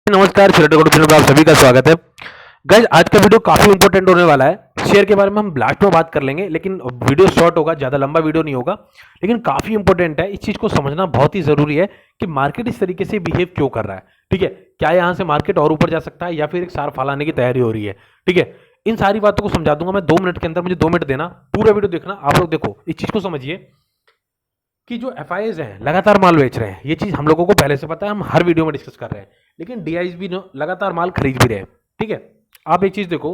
नमस्कार, share technology channel पर आप सभी का स्वागत है। गाइस, आज का वीडियो काफी इंपॉर्टेंट होने वाला है। शेयर के बारे में हम लास्ट में बात कर लेंगे, लेकिन वीडियो शॉर्ट होगा, ज्यादा लंबा वीडियो नहीं होगा, लेकिन काफी इंपॉर्टेंट है। इस चीज को समझना बहुत ही जरूरी है कि मार्केट इस तरीके से बिहेव क्यों कर रहा है। ठीक है, क्या यहाँ से मार्केट और ऊपर जा सकता है या फिर एक सार फैलाने की तैयारी हो रही है। ठीक है, इन सारी बातों को समझा दूंगा मैं 2 मिनट के अंदर। मुझे 2 मिनट देना, पूरा वीडियो देखना। आप लोग देखो, इस चीज को समझिए कि जो एफआईज हैं लगातार माल बेच रहे हैं। ये चीज हम लोगों को पहले से पता है, हम हर वीडियो में डिस्कस कर रहे हैं। लेकिन डीआईज भी लगातार माल खरीद भी रहे हैं। ठीक है, आप एक चीज देखो,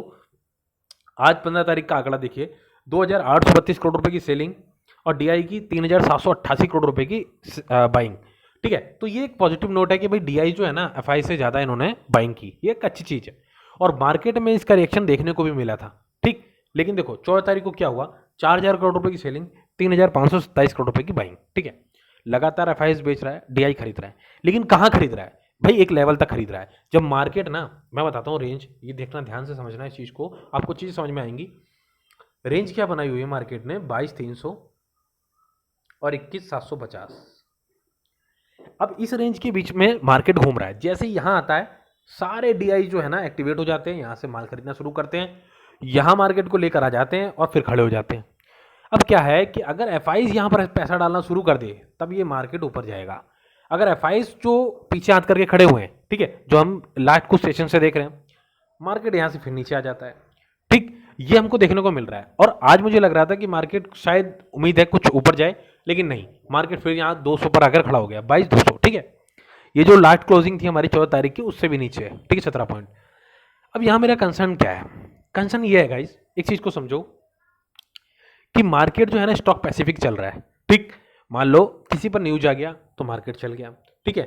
आज 15 तारीख का आंकड़ा देखिए, 2832 करोड़ रुपए की सेलिंग और डीआई की 3788 करोड़ रुपए की बाइंग। ठीक है, तो ये एक पॉजिटिव नोट है कि भाई डीआई जो है ना, एफआई से ज्यादा इन्होंने बाइंग की। ये एक अच्छी चीज है और मार्केट में इसका रिएक्शन देखने को भी मिला था। ठीक, लेकिन देखो 14 तारीख को क्या हुआ, 4000 करोड़ रुपए की सेलिंग, 3527 करोड़ रुपए की बाइंग। ठीक है, लगातार एफआईएस बेच रहा है, डीआई खरीद रहा है, लेकिन कहाँ खरीद रहा है भाई? एक लेवल तक खरीद रहा है। जब मार्केट ना, मैं बताता हूँ रेंज, ये देखना, ध्यान से समझना इस चीज को, आपको चीज समझ में आएंगी। रेंज क्या बनाई हुई है मार्केट ने? 22,300 और 21,750। अब इस रेंज के बीच में मार्केट घूम रहा है। जैसे ही यहां आता है, सारे डीआई जो है ना एक्टिवेट हो जाते हैं, यहां से माल खरीदना शुरू करते हैं, यहां मार्केट को लेकर आ जाते हैं और फिर खड़े हो जाते हैं। अब क्या है कि अगर एफआईज यहां पर पैसा डालना शुरू कर दे, तब ये मार्केट ऊपर जाएगा। अगर एफआईज जो पीछे हाथ करके खड़े हुए हैं, ठीक है, जो हम लास्ट कुछ सेशन से देख रहे हैं, मार्केट यहां से फिर नीचे आ जाता है। ठीक, ये हमको देखने को मिल रहा है। और आज मुझे लग रहा था कि मार्केट शायद, उम्मीद है कुछ ऊपर जाए, लेकिन नहीं, मार्केट फिर यहाँ 200 पर आकर खड़ा हो गया, 22,200। ठीक है, ये जो लास्ट क्लोजिंग थी हमारी 14 तारीख की, उससे भी नीचे है। ठीक है, 17 पॉइंट। अब यहां मेरा कंसर्न क्या है? कंसर्न ये है गाइस, एक चीज को समझो कि मार्केट जो है ना, स्टॉक पैसिफिक चल रहा है। ठीक, मान लो किसी पर न्यूज आ गया तो मार्केट चल गया। ठीक है,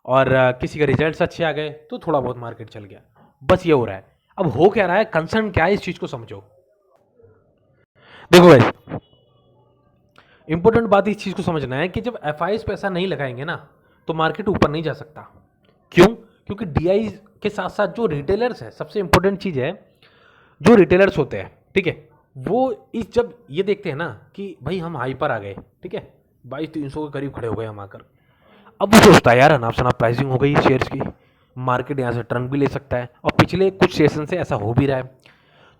और किसी का रिजल्ट्स अच्छे आ गए तो थोड़ा बहुत मार्केट चल गया। बस ये हो रहा है। अब हो क्या रहा है, कंसर्न क्या है, इस चीज को समझो। देखो भाई, इंपॉर्टेंट बात इस चीज को समझना है कि जब एफआईज पैसा नहीं लगाएंगे ना, तो मार्केट ऊपर नहीं जा सकता। क्यों? क्योंकि डीआई के साथ साथ जो रिटेलर्स है, सबसे इंपॉर्टेंट चीज है, जो रिटेलर्स होते हैं, ठीक है, वो इस जब ये देखते हैं ना कि भाई हम हाई पर आ गए, ठीक है, 22,300 के करीब खड़े हो गए हम आकर, अब वो सोचता है यार अनाप शनाप प्राइसिंग हो गई शेयर्स की, मार्केट यहाँ से टर्न भी ले सकता है, और पिछले कुछ सेशन से ऐसा हो भी रहा है।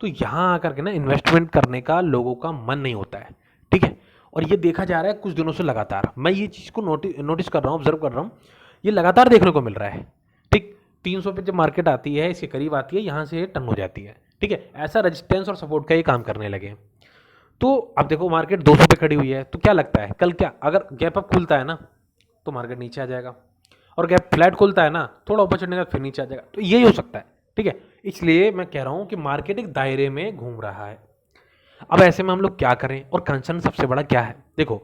तो यहाँ आकर के ना इन्वेस्टमेंट करने का लोगों का मन नहीं होता है। ठीक है, और ये देखा जा रहा है कुछ दिनों से लगातार। मैं ये चीज़ को नोटिस कर रहा हूँ, ऑब्जर्व कर रहा हूँ, ये लगातार देखने को मिल रहा है। ठीक, 300 पे जब मार्केट आती है, इसके करीब आती है, यहाँ से टर्न हो जाती है। ठीक है, ऐसा रेजिस्टेंस और सपोर्ट का ये काम करने लगे। तो अब देखो मार्केट 200 पे खड़ी हुई है, तो क्या लगता है कल क्या अगर गैप अप खुलता है ना, तो मार्केट नीचे आ जाएगा, और गैप फ्लैट खुलता है ना, थोड़ा ऊपर चढ़ने का फिर नीचे आ जाएगा। तो यही हो सकता है। ठीक है, इसलिए मैं कह रहा हूं कि मार्केट एक दायरे में घूम रहा है। अब ऐसे में हम लोग क्या करें? और कंसर्न सबसे बड़ा क्या है? देखो,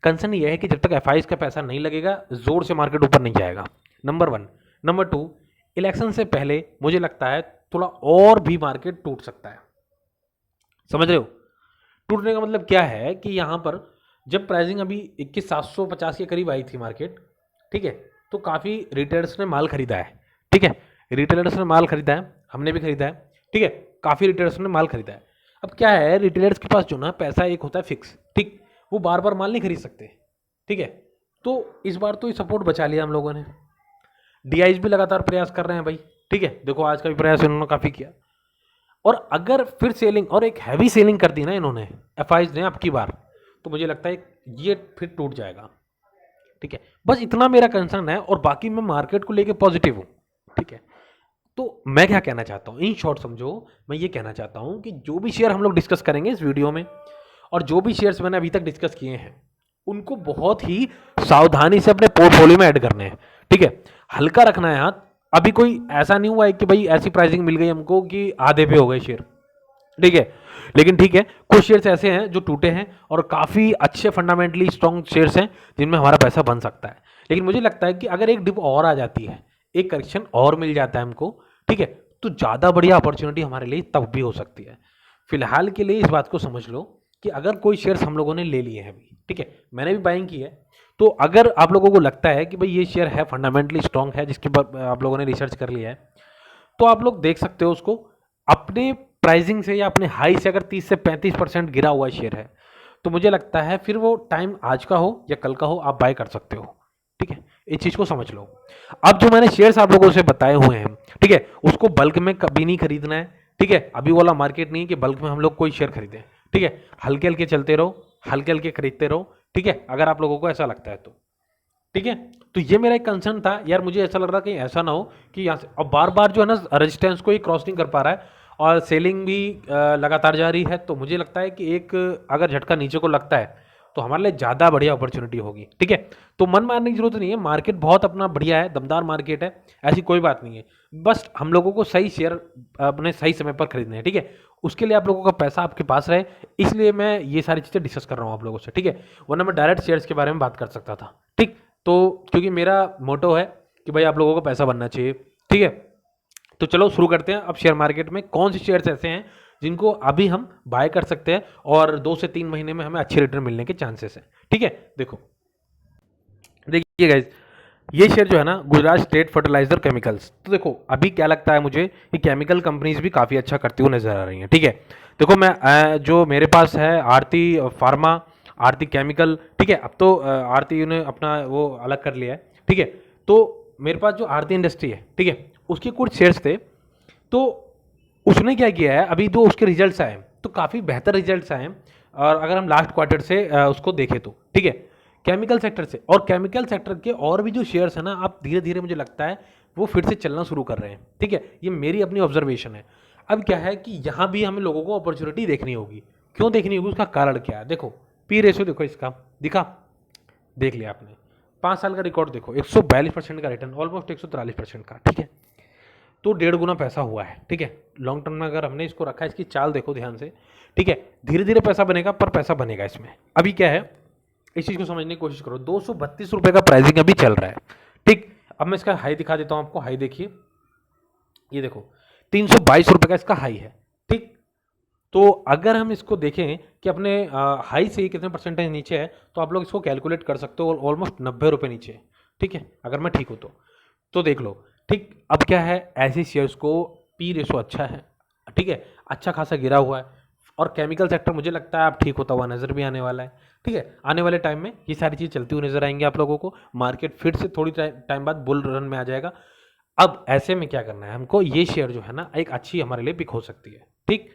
कंसर्न ये है कि जब तक एफआईज का पैसा नहीं लगेगा, जोर से मार्केट ऊपर नहीं जाएगा, नंबर 1। नंबर 2, इलेक्शन से पहले मुझे लगता है थोड़ा और भी मार्केट टूट सकता है। समझ रहे हो? टूटने का मतलब क्या है कि यहां पर जब प्राइसिंग अभी 21,750 के करीब आई थी मार्केट, ठीक है, तो काफ़ी रिटेलर्स ने माल खरीदा है। ठीक है, रिटेलर्स ने माल खरीदा है, हमने भी खरीदा है। ठीक है, काफ़ी रिटेलर्स ने माल खरीदा है। अब क्या है, रिटेलर्स के पास जो ना पैसा एक होता है फिक्स, ठीक, वो बार बार माल नहीं खरीद सकते। ठीक है, तो इस बार तो ये सपोर्ट बचा लिया हम लोगों ने। डीआईज भी लगातार प्रयास कर रहे हैं भाई। ठीक है, देखो आज का भी प्रयास इन्होंने काफ़ी किया, और अगर फिर सेलिंग और एक हैवी सेलिंग कर दी ना इन्होंने, एफआईज ने अब की बार, तो मुझे लगता है ये फिर टूट जाएगा। ठीक है, बस इतना मेरा कंसर्न है, और बाकी मैं मार्केट को लेके पॉजिटिव हूँ। ठीक है, तो मैं क्या कहना चाहता हूँ, इन शॉर्ट समझो, मैं ये कहना चाहता हूँ कि जो भी शेयर हम लोग डिस्कस करेंगे इस वीडियो में, और जो भी शेयर्स मैंने अभी तक डिस्कस किए हैं, उनको बहुत ही सावधानी से अपने पोर्टफोलियो में ऐड करने हैं। ठीक है, हल्का रखना है हाथ। अभी कोई ऐसा नहीं हुआ है कि भाई ऐसी प्राइसिंग मिल गई हमको कि आधे पे हो गए शेयर। ठीक है, लेकिन ठीक है, कुछ शेयर्स ऐसे हैं जो टूटे हैं, और काफ़ी अच्छे फंडामेंटली स्ट्रॉन्ग शेयर्स हैं जिनमें हमारा पैसा बन सकता है। लेकिन मुझे लगता है कि अगर एक डिप और आ जाती है, एक करेक्शन और मिल जाता है हमको, ठीक है, तो ज़्यादा बढ़िया अपॉर्चुनिटी हमारे लिए तब भी हो सकती है। फिलहाल के लिए इस बात को समझ लो कि अगर कोई शेयर्स हम लोगों ने ले लिए हैं अभी, ठीक है, मैंने भी बाइंग की है, तो अगर आप लोगों को लगता है कि भाई ये शेयर है फंडामेंटली स्ट्रॉन्ग है, जिसके ऊपर आप लोगों ने रिसर्च कर लिया है, तो आप लोग देख सकते हो उसको। अपने प्राइसिंग से या अपने हाई से अगर 30 से 35% गिरा हुआ शेयर है, तो मुझे लगता है फिर वो टाइम आज का हो या कल का हो, आप बाय कर सकते हो। ठीक है, इस चीज़ को समझ लो। अब जो मैंने शेयर्स आप लोगों से बताए हुए हैं, ठीक है, उसको बल्क में कभी नहीं खरीदना है, ठीक है। अभी वाला मार्केट नहीं है कि बल्क में हम लोग कोई शेयर खरीदें, ठीक है। हल्के हल्के चलते रहो, हल्के हल्के खरीदते रहो, ठीक है, अगर आप लोगों को ऐसा लगता है तो, ठीक है। तो ये मेरा एक कंसर्न था यार, मुझे ऐसा लग रहा कहीं ऐसा ना हो कि यहाँ से अब बार बार जो है ना रेजिस्टेंस को ही क्रॉस नहीं कर पा रहा है और सेलिंग भी लगातार जा रही है। तो मुझे लगता है कि एक अगर झटका नीचे को लगता है तो हमारे लिए ज़्यादा बढ़िया अपॉर्चुनिटी होगी, ठीक है। तो मन मारने की जरूरत नहीं है, मार्केट बहुत अपना बढ़िया है, दमदार मार्केट है, ऐसी कोई बात नहीं है। बस हम लोगों को सही शेयर अपने सही समय पर खरीदने हैं, ठीक है। उसके लिए आप लोगों का पैसा आपके पास रहे, इसलिए मैं ये सारी चीज़ें डिस्कस कर रहा हूँ आप लोगों से, ठीक है। वरना मैं डायरेक्ट शेयर्स के बारे में बात कर सकता था, ठीक। तो क्योंकि मेरा मोटो है कि भाई आप लोगों को पैसा बनना चाहिए, ठीक है। तो चलो शुरू करते हैं। अब शेयर मार्केट में कौन से शेयर्स ऐसे हैं जिनको अभी हम बाय कर सकते हैं और 2 से 3 महीने में हमें अच्छे रिटर्न मिलने के चांसेस हैं, ठीक है। देखो देखिए गाइज, ये शेयर जो है ना गुजरात स्टेट फर्टिलाइजर केमिकल्स, तो देखो अभी क्या लगता है मुझे कि केमिकल कंपनीज भी काफ़ी अच्छा करती हुई नजर आ रही हैं, ठीक है। देखो मैं जो मेरे पास है आरती फार्मा, आरती केमिकल, ठीक है। अब तो आरती ने अपना वो अलग कर लिया है, ठीक है। तो मेरे पास जो आरती इंडस्ट्री है, ठीक है, उसके कुछ शेयर्स थे। तो उसने क्या किया है, अभी जो उसके रिजल्ट्स आए तो काफ़ी बेहतर रिजल्ट्स आए हैं। और अगर हम लास्ट क्वार्टर से उसको देखें तो, ठीक है, केमिकल सेक्टर से, और केमिकल सेक्टर के और भी जो शेयर्स है ना, आप धीरे धीरे मुझे लगता है वो फिर से चलना शुरू कर रहे हैं, ठीक है। ये मेरी अपनी ऑब्जर्वेशन है। अब क्या है कि यहाँ भी हमें लोगों को अपॉर्चुनिटी देखनी होगी। क्यों देखनी होगी, उसका कारण क्या है। देखो पी रेशो देखो, इसका दिखा, देख लिया आपने, 5 साल का रिकॉर्ड देखो, 142% का रिटर्न, ऑलमोस्ट 143% का, ठीक है। तो 1.5 गुना पैसा हुआ है, ठीक है। लॉन्ग टर्म में अगर हमने इसको रखा है, इसकी चाल देखो ध्यान से, ठीक है। धीरे धीरे पैसा बनेगा, पर पैसा बनेगा इसमें। अभी क्या है, इस चीज़ को समझने की कोशिश करो। 232 रुपये का प्राइसिंग अभी चल रहा है, ठीक। अब मैं इसका हाई दिखा देता हूँ आपको। हाई देखिए, ये देखो 322 रुपये का इसका हाई है, ठीक। तो अगर हम इसको देखें कि अपने हाई से ही कितने परसेंटेज नीचे है, तो आप लोग इसको कैलकुलेट कर सकते हो, ऑलमोस्ट 90 रुपये नीचे है, ठीक है, अगर मैं ठीक हूँ तो देख लो, ठीक। अब क्या है, ऐसे शेयर्स को पी रेशो अच्छा है, ठीक है, अच्छा खासा गिरा हुआ है। और केमिकल सेक्टर मुझे लगता है अब ठीक होता हुआ नजर भी आने वाला है, ठीक है। आने वाले टाइम में ये सारी चीज़ चलती हुई नजर आएंगी आप लोगों को। मार्केट फिर से थोड़ी टाइम बाद बुल रन में आ जाएगा। अब ऐसे में क्या करना है हमको, ये शेयर जो है ना एक अच्छी हमारे लिए पिक हो सकती है, ठीक।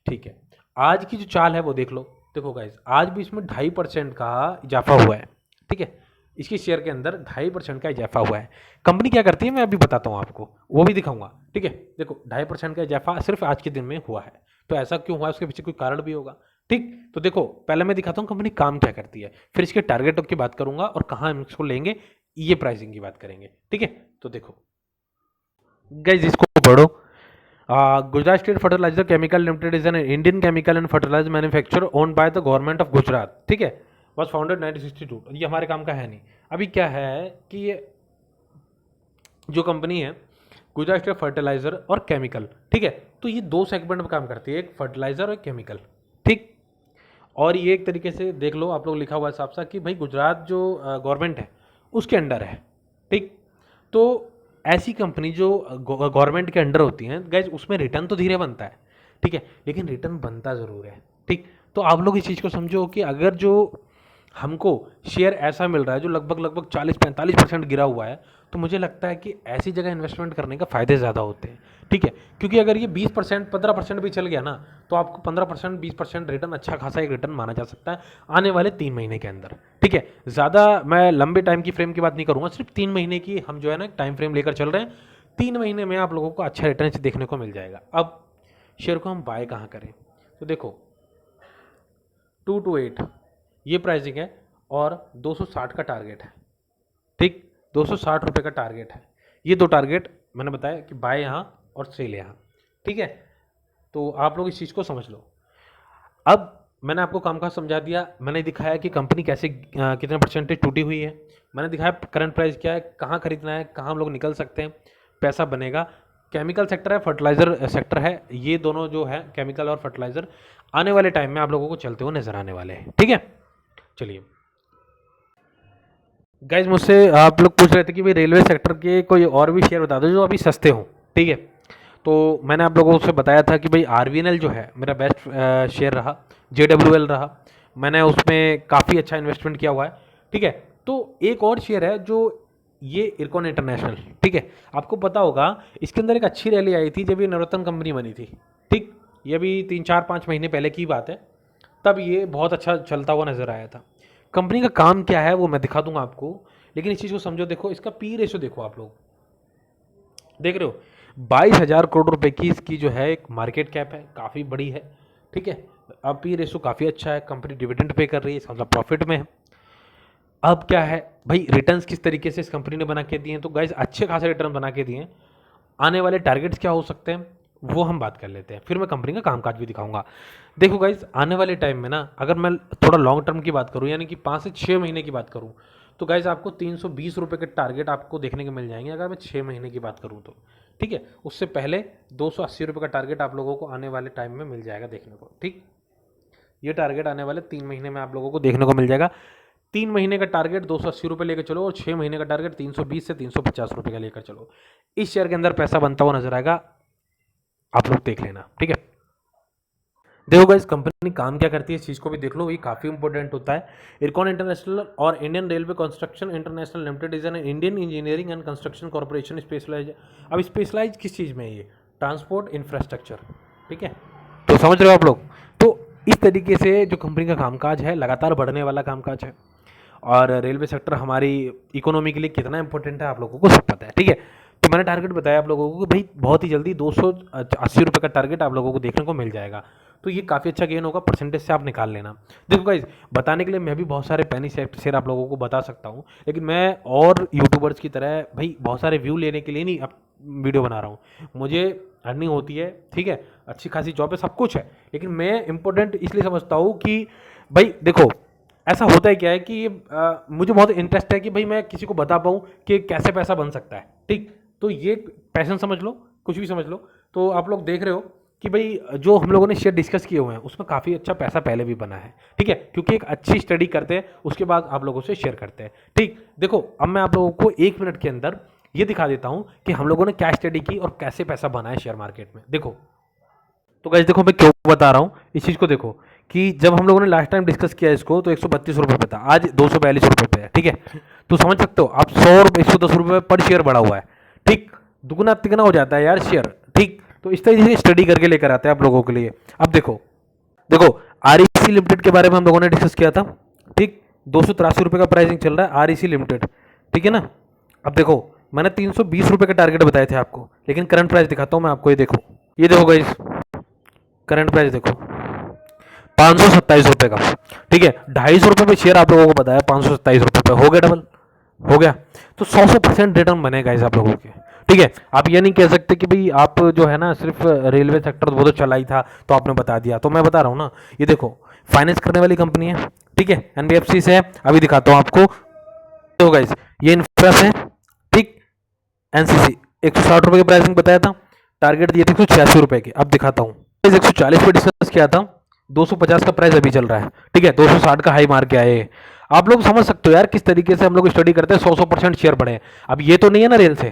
ठीक है, आज की जो चाल है वो देख लो। देखो गाइज, आज भी इसमें 2.5% का इजाफा हुआ है, ठीक है। इसके शेयर के अंदर 2.5% का इजाफा हुआ है। कंपनी क्या करती है मैं अभी बताता हूँ आपको, वो भी दिखाऊंगा, ठीक है। देखो 2.5% का इजाफा सिर्फ आज के दिन में हुआ है। तो ऐसा क्यों हुआ, उसके पीछे कोई कारण भी होगा, ठीक। तो देखो पहले मैं दिखाता हूँ कंपनी काम क्या करती है, फिर इसके टारगेट की बात करूंगा और कहाँ हम इसको लेंगे, ये प्राइसिंग की बात करेंगे, ठीक है। तो देखो गाइज, इसको पढ़ो। Gujarat State Fertilizer Chemical Limited is an Indian chemical and fertiliser manufacture owned by the government of Gujarat, ठीक है। Was founded 1962। ये हमारे काम का है नहीं। अभी क्या है कि ये जो कंपनी है गुजरात स्टेट फर्टिलाइजर और केमिकल, ठीक है, तो ये 2 सेगमेंट में काम करती है, एक फर्टिलाइजर और केमिकल, ठीक। और ये एक तरीके से देख लो आप लोग, लिखा हुआ है साफ साफ कि भाई गुजरात जो गवर्नमेंट है उसके अंडर है, ठीक। तो ऐसी कंपनी जो गवर्नमेंट के अंडर होती हैं गाइज, उसमें रिटर्न तो धीरे बनता है, ठीक है, लेकिन रिटर्न बनता ज़रूर है, ठीक। तो आप लोग इस चीज़ को समझो कि अगर जो हमको शेयर ऐसा मिल रहा है जो लगभग लगभग 40-45% गिरा हुआ है, तो मुझे लगता है कि ऐसी जगह इन्वेस्टमेंट करने का फ़ायदे ज़्यादा होते हैं, ठीक है। क्योंकि अगर ये 20% 15% भी चल गया ना, तो आपको 15% 20% रिटर्न, अच्छा खासा एक रिटर्न माना जा सकता है आने वाले 3 महीने के अंदर, ठीक है। ज़्यादा मैं लंबे टाइम की फ्रेम की बात नहीं करूँगा, सिर्फ 3 महीने की हम जो है ना टाइम फ्रेम लेकर चल रहे हैं। 3 महीने में आप लोगों को अच्छा रिटर्न देखने को मिल जाएगा। अब शेयर को हम बाय कहाँ करें, तो देखो 228 ये प्राइसिंग है और 260 का टारगेट है, ठीक। 260 रुपये का टारगेट है। ये दो टारगेट मैंने बताया कि बाय यहाँ और सेल यहाँ, ठीक है। तो आप लोग इस चीज़ को समझ लो। अब मैंने आपको काम का समझा दिया, मैंने दिखाया कि कंपनी कैसे कितने परसेंटेज टूटी हुई है, मैंने दिखाया करंट प्राइस क्या है, कहाँ खरीदना है, कहाँ हम लोग निकल सकते हैं, पैसा बनेगा। केमिकल सेक्टर है, फर्टिलाइजर सेक्टर है, ये दोनों जो है केमिकल और फर्टिलाइजर आने वाले टाइम में आप लोगों को चलते हुए नजर आने वाले हैं, ठीक है। चलिए गाइज, मुझसे आप लोग पूछ रहे थे कि भाई रेलवे सेक्टर के कोई और भी शेयर बता दो जो अभी सस्ते हों, ठीक है। तो मैंने आप लोगों से बताया था कि भाई आरवीएनएल जो है मेरा बेस्ट शेयर रहा, जेडब्ल्यूएल रहा, मैंने उसमें काफ़ी अच्छा इन्वेस्टमेंट किया हुआ है, ठीक है। तो एक और शेयर है जो ये इरकॉन इंटरनेशनल, ठीक है, आपको पता होगा इसके अंदर एक अच्छी रैली आई थी जब ये नवरत्न कंपनी बनी थी, ठीक, ये भी 3-4-5 महीने पहले की बात है, तब ये बहुत अच्छा चलता हुआ नजर आया था। कंपनी का काम क्या है वो मैं दिखा दूंगा आपको, लेकिन इस चीज़ को समझो। देखो इसका पी रेशो देखो, आप लोग देख रहे हो 22,000 करोड़ रुपए की इसकी जो है एक मार्केट कैप है, काफ़ी बड़ी है, ठीक है। अब पी रेशो काफ़ी अच्छा है, कंपनी डिविडेंड पे कर रही है, इसका मतलब प्रॉफिट में है। अब क्या है भाई, रिटर्न्स किस तरीके से इस कंपनी ने बना के दिए हैं, तो गाइज अच्छे खासे रिटर्न बना के दिए हैं। आने वाले टारगेट्स क्या हो सकते हैं वो हम बात कर लेते हैं, फिर मैं कंपनी का कामकाज भी दिखाऊंगा। देखो गाइज, आने वाले टाइम में ना अगर मैं थोड़ा लॉन्ग टर्म की बात करूं, यानी कि 5 से 6 महीने की बात करूं, तो गाइज आपको 320 रुपये के टारगेट आपको देखने को मिल जाएंगे अगर मैं 6 महीने की बात करूं तो, ठीक है। उससे पहले 280 रुपये का टारगेट आप लोगों को आने वाले टाइम में मिल जाएगा देखने को, ठीक। ये टारगेट आने वाले 3 महीने में आप लोगों को देखने को मिल जाएगा। 3 महीने का टारगेट 280 रुपये लेकर चलो और 6 महीने का टारगेट 320 से 350 रुपये का लेकर चलो। इस शेयर के अंदर पैसा बनता हुआ नजर आएगा, आप लोग देख लेना, ठीक है। देखो गाइस, कंपनी काम क्या करती है इस चीज़ को भी देख लो, ये काफ़ी इंपॉर्टेंट होता है। इरकॉन इंटरनेशनल और Indian Railway Construction International Limited is an Indian engineering and construction corporation specialise. अब स्पेशलाइज किस चीज़ में है ये? ट्रांसपोर्ट इंफ्रास्ट्रक्चर, ठीक है। तो समझ रहे हो आप लोग? तो इस तरीके से जो कंपनी का कामकाज है लगातार बढ़ने वाला कामकाज है, और रेलवे सेक्टर हमारी इकोनॉमी के लिए कितना इंपॉर्टेंट है आप लोगों को सब पता है, ठीक है। तो मैंने टारगेट बताया आप लोगों को कि भाई बहुत ही जल्दी 280 रुपये का टारगेट आप लोगों को देखने को मिल जाएगा, तो ये काफ़ी अच्छा गेन होगा, परसेंटेज से आप निकाल लेना। देखो गाइज, बताने के लिए मैं भी बहुत सारे पैनी शेयर आप लोगों को बता सकता हूँ, लेकिन मैं और यूट्यूबर्स की तरह भाई बहुत सारे व्यू लेने के लिए नहीं अब वीडियो बना रहा हूँ। मुझे अर्निंग होती है, ठीक है, अच्छी खासी जॉब है, सब कुछ है, लेकिन मैं इंपॉर्टेंट इसलिए समझता हूँ कि भाई देखो ऐसा होता है क्या है कि मुझे बहुत इंटरेस्ट है कि भाई मैं किसी को बता पाऊँ कि कैसे पैसा बन सकता है, ठीक। तो ये पैशन समझ लो, कुछ भी समझ लो। तो आप लोग देख रहे हो कि भाई जो हम लोगों ने शेयर डिस्कस किए हुए हैं उसमें काफ़ी अच्छा पैसा पहले भी बना है, ठीक है, क्योंकि एक अच्छी स्टडी करते हैं उसके बाद आप लोगों से शेयर करते हैं, ठीक। देखो अब मैं आप लोगों को 1 मिनट के अंदर ये दिखा देता हूँ कि हम लोगों ने क्या स्टडी की और कैसे पैसा बना है शेयर मार्केट में। देखो तो गाइस, देखो मैं क्यों बता रहा हूँ इस चीज़ को। देखो कि जब हम लोगों ने लास्ट टाइम डिस्कस किया इसको तो 132 रुपये पे था, आज 242 रुपये पे है, ठीक है। तो समझ सकते हो आप 100 रुपये 110 रुपये पर शेयर बढ़ा हुआ है, ठीक। दुगना तिगना हो जाता है यार शेयर, ठीक। तो इस तरीके से स्टडी करके लेकर आते हैं आप लोगों के लिए। अब देखो देखो आरईसी लिमिटेड के बारे में हम लोगों ने डिस्कस किया था, ठीक। 283 रुपये का प्राइसिंग चल रहा है आरईसी लिमिटेड, ठीक है ना। अब देखो मैंने 320 रुपये का टारगेट बताए थे आपको, लेकिन करंट प्राइस दिखाता हूँ मैं आपको। ये देखो गाइस, करंट प्राइस देखो 527 रुपये का, ठीक है। 250 रुपये पे शेयर आप लोगों को बताया, 527 रुपये पे हो गया डबल, हो गया। तो 100% रिटर्न बनेगा इस आप लोगों के, ठीक है। आप ये नहीं कह सकते कि भाई आप जो है ना सिर्फ रेलवे सेक्टर वो तो चला ही था तो आपने बता दिया। तो मैं बता रहा हूँ ना, ये देखो फाइनेंस करने वाली कंपनी है, ठीक है, एनबीएफसी से है। अभी दिखाता हूँ आपको, तो गाइस ये इंफ्रा से, ठीक, एनसीसी 160 रुपये की प्राइसिंग बताया था, टारगेट दिए थे 186 रुपये के। अब दिखाता हूँ 140 पे डिस्कस किया था, 250 का प्राइस अभी चल रहा है, ठीक है। 260 का हाई मार के आए। आप लोग समझ सकते हो यार किस तरीके से हम लोग स्टडी करते हैं, 100% शेयर बढ़े। अब ये तो नहीं है ना रेल से,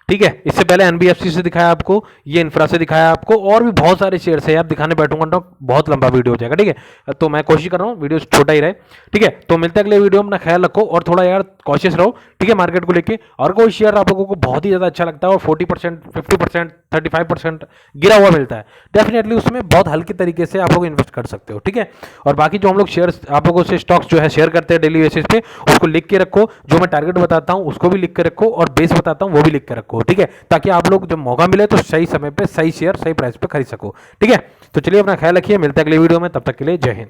ठीक है, इससे पहले एनबीएफसी से दिखाया आपको, ये इंफ्रा से दिखाया आपको, और भी बहुत सारे शेयर है यार, दिखाने बैठूंगा तो बहुत लंबा वीडियो हो जाएगा, ठीक है। तो मैं कोशिश कर रहा हूँ वीडियो छोटा ही रहे, ठीक है। तो मिलते हैं अगले वीडियो में, अपना ख्याल रखो और थोड़ा यार कॉशियस रहो, ठीक है, मार्केट को लेके। और कोई शेयर आप लोगों को बहुत ही ज़्यादा अच्छा लगता है और 40%, 50%, 35% गिरा हुआ मिलता है, डेफिनेटली उसमें बहुत हल्के तरीके से आप लोग इन्वेस्ट कर सकते हो, ठीक है। और बाकी जो हम लोग शेयर आप लोगों से स्टॉक्स जो है शेयर करते हैं डेली बेसिस पे, उसको लिख के रखो, जो मैं टारगेट बताता हूँ उसको भी लिख के रखो, और बेस बताता हूँ वो भी लिख के रखो, ठीक है, ताकि आप लोग जब मौका मिले तो सही समय पे सही शेयर सही प्राइस पे खरीद सको, ठीक है। तो चलिए अपना ख्याल रखिए, मिलते हैं अगले वीडियो में, तब तक के लिए जय हिंद।